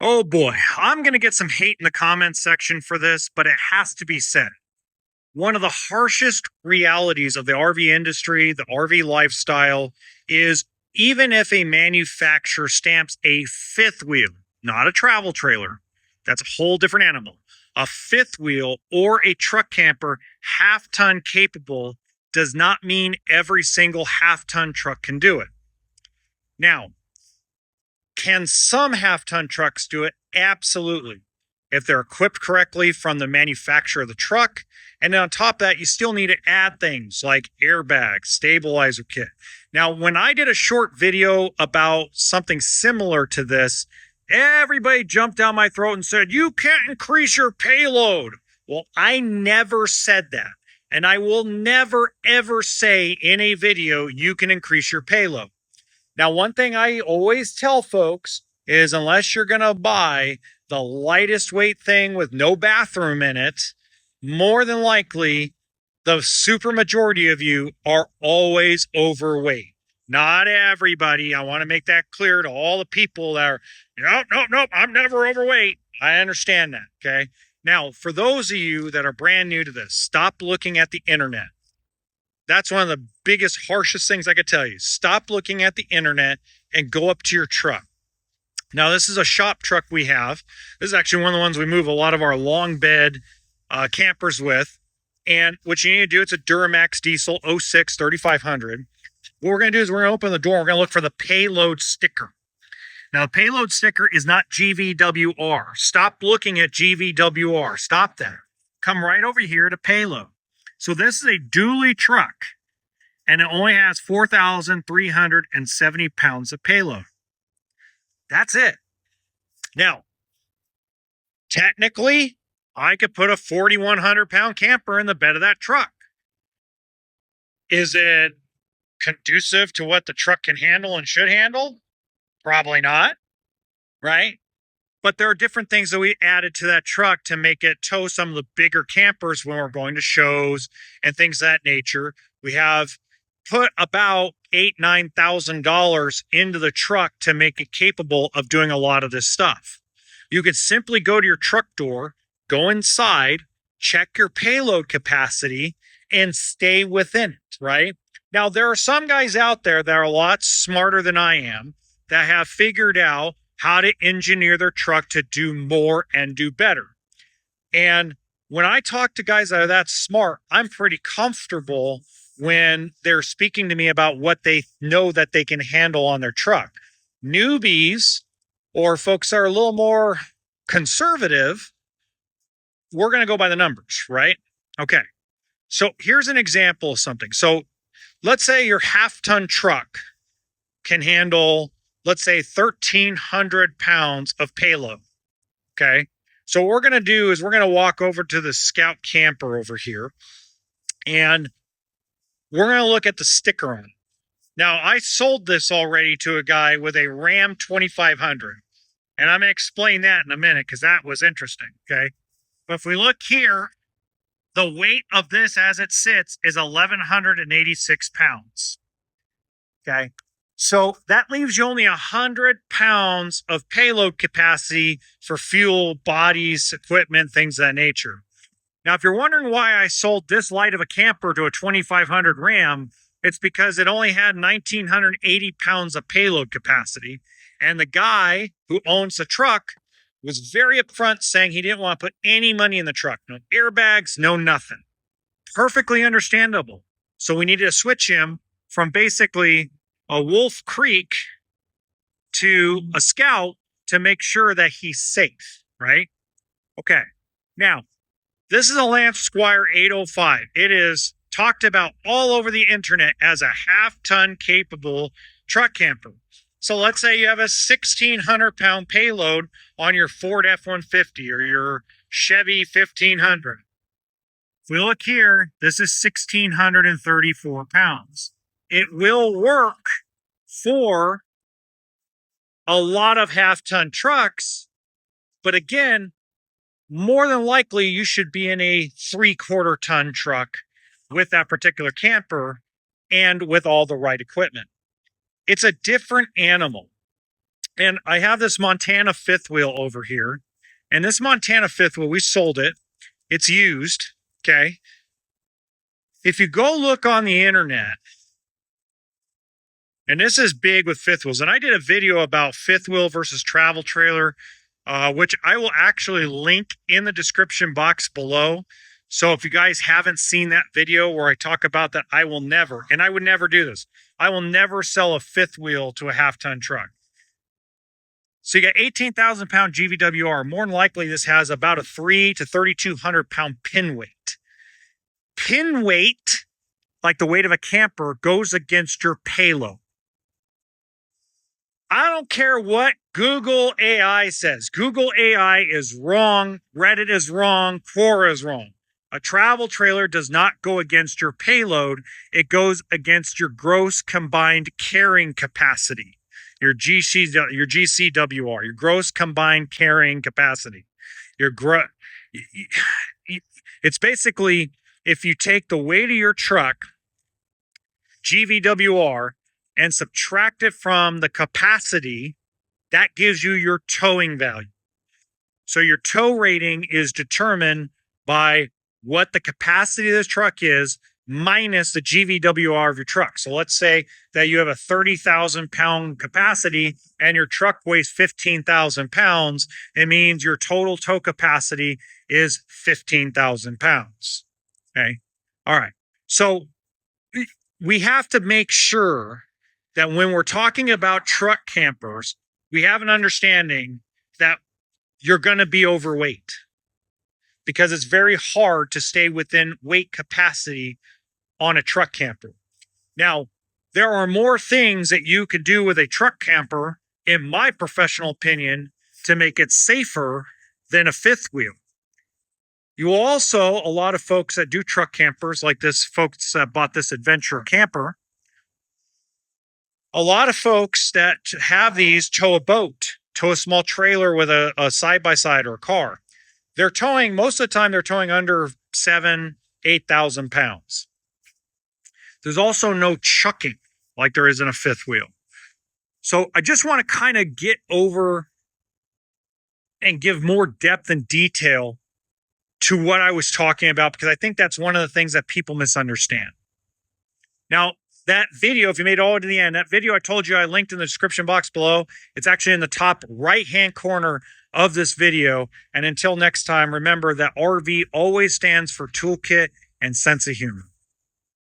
Oh boy, I'm going to get some hate in the comments section for this, but it has to be said. One of the harshest realities of the RV industry, the RV lifestyle, is even if a manufacturer stamps a fifth wheel, not a travel trailer, that's a whole different animal, a fifth wheel or a truck camper half ton capable does not mean every single half ton truck can do it. Now, can some half ton trucks do it? Absolutely. If they're equipped correctly from the manufacturer of the truck. And then on top of that, you still need to add things like airbags, stabilizer kit. Now, when I did a short video about something similar to this, everybody jumped down my throat and said, you can't increase your payload. Well, I never said that. And I will never, ever say in a video, you can increase your payload. Now, one thing I always tell folks is unless you're going to buy the lightest weight thing with no bathroom in it, more than likely, the super majority of you are always overweight. Not everybody. I want to make that clear to all the people that are, nope, I'm never overweight. I understand that. Okay. Now, for those of you that are brand new to this, stop looking at the internet. That's one of the biggest, harshest things I could tell you. Stop looking at the internet and go up to your truck. Now, this is a shop truck we have. This is actually one of the ones we move a lot of our long bed campers with. And what you need to do, it's a Duramax diesel 06 3500. What we're going to do is we're going to open the door. We're going to look for the payload sticker. Now, the payload sticker is not GVWR. Stop looking at GVWR. Stop that. Come right over here to payload. So this is a dually truck, and it only has 4,370 pounds of payload. That's it. Now, technically, I could put a 4,100 pound camper in the bed of that truck. Is it conducive to what the truck can handle and should handle? Probably not, right? But there are different things that we added to that truck to make it tow some of the bigger campers when we're going to shows and things of that nature. We have put about $8,000-9,000 into the truck to make it capable of doing a lot of this stuff. You could simply go to your truck door, go inside, check your payload capacity, and stay within it, right? Now, there are some guys out there that are a lot smarter than I am that have figured out how to engineer their truck to do more and do better. And when I talk to guys that are that smart, I'm pretty comfortable when they're speaking to me about what they know that they can handle on their truck. Newbies or folks that are a little more conservative, we're going to go by the numbers, right? Okay. So here's an example of something. So let's say your half-ton truck can handle, let's say, 1,300 pounds of payload. Okay. So what we're going to do is we're going to walk over to the Scout camper over here, and we're going to look at the sticker on it. Now, I sold this already to a guy with a Ram 2500, and I'm going to explain that in a minute because that was interesting. Okay. But if we look here, the weight of this as it sits is 1,186 pounds. Okay. So that leaves you only 100 pounds of payload capacity for fuel, bodies, equipment, things of that nature. Now, if you're wondering why I sold this light of a camper to a 2500 Ram, it's because it only had 1,980 pounds of payload capacity. And the guy who owns the truck was very upfront saying he didn't want to put any money in the truck. No airbags, no nothing. Perfectly understandable. So we needed to switch him from basically a Wolf Creek to a Scout to make sure that he's safe, right? Okay. Now, this is a Lance Squire 805. It is talked about all over the internet as a half-ton capable truck camper. So let's say you have a 1,600 pound payload on your Ford F-150 or your Chevy 1500. If we look here, this is 1,634 pounds. It will work for a lot of half-ton trucks, but again, more than likely you should be in a 3/4 ton truck with that particular camper and with all the right equipment. It's a different animal. And I have this Montana fifth wheel over here. And this Montana fifth wheel, we sold it. It's used. Okay. If you go look on the internet, and this is big with fifth wheels, and I did a video about fifth wheel versus travel trailer, which I will actually link in the description box below. So if you guys haven't seen that video where I talk about that, I will never, and I would never do this, I will never sell a fifth wheel to a half-ton truck. So you got 18,000 pound GVWR. More than likely, this has about a 3 to 3,200 pound pin weight. Pin weight, like the weight of a camper, goes against your payload. I don't care what Google AI says. Google AI is wrong. Reddit is wrong. Quora is wrong. A travel trailer does not go against your payload. It goes against your gross combined carrying capacity. Your GCWR, your gross combined carrying capacity. It's basically, if you take the weight of your truck, GVWR, and subtract it from the capacity, that gives you your towing value. So your tow rating is determined by what the capacity of this truck is minus the GVWR of your truck. So let's say that you have a 30,000 pound capacity and your truck weighs 15,000 pounds. It means your total tow capacity is 15,000 pounds. Okay. All right. So we have to make sure that when we're talking about truck campers, we have an understanding that you're going to be overweight because it's very hard to stay within weight capacity on a truck camper. Now, there are more things that you could do with a truck camper, in my professional opinion, to make it safer than a fifth wheel. You also, a lot of folks that do truck campers, like this folks that bought this adventure camper, a lot of folks that have these tow a boat, tow a small trailer with a side-by-side or a car. They're towing, most of the time, they're towing under 7,000, 8,000 pounds. There's also no chucking like there is in a fifth wheel. So I just want to kind of get over and give more depth and detail to what I was talking about, because I think that's one of the things that people misunderstand. Now, that video, if you made it all the way to the end, that video I told you I linked in the description box below. It's actually in the top right-hand corner of this video. And until next time, remember that RV always stands for toolkit and sense of humor.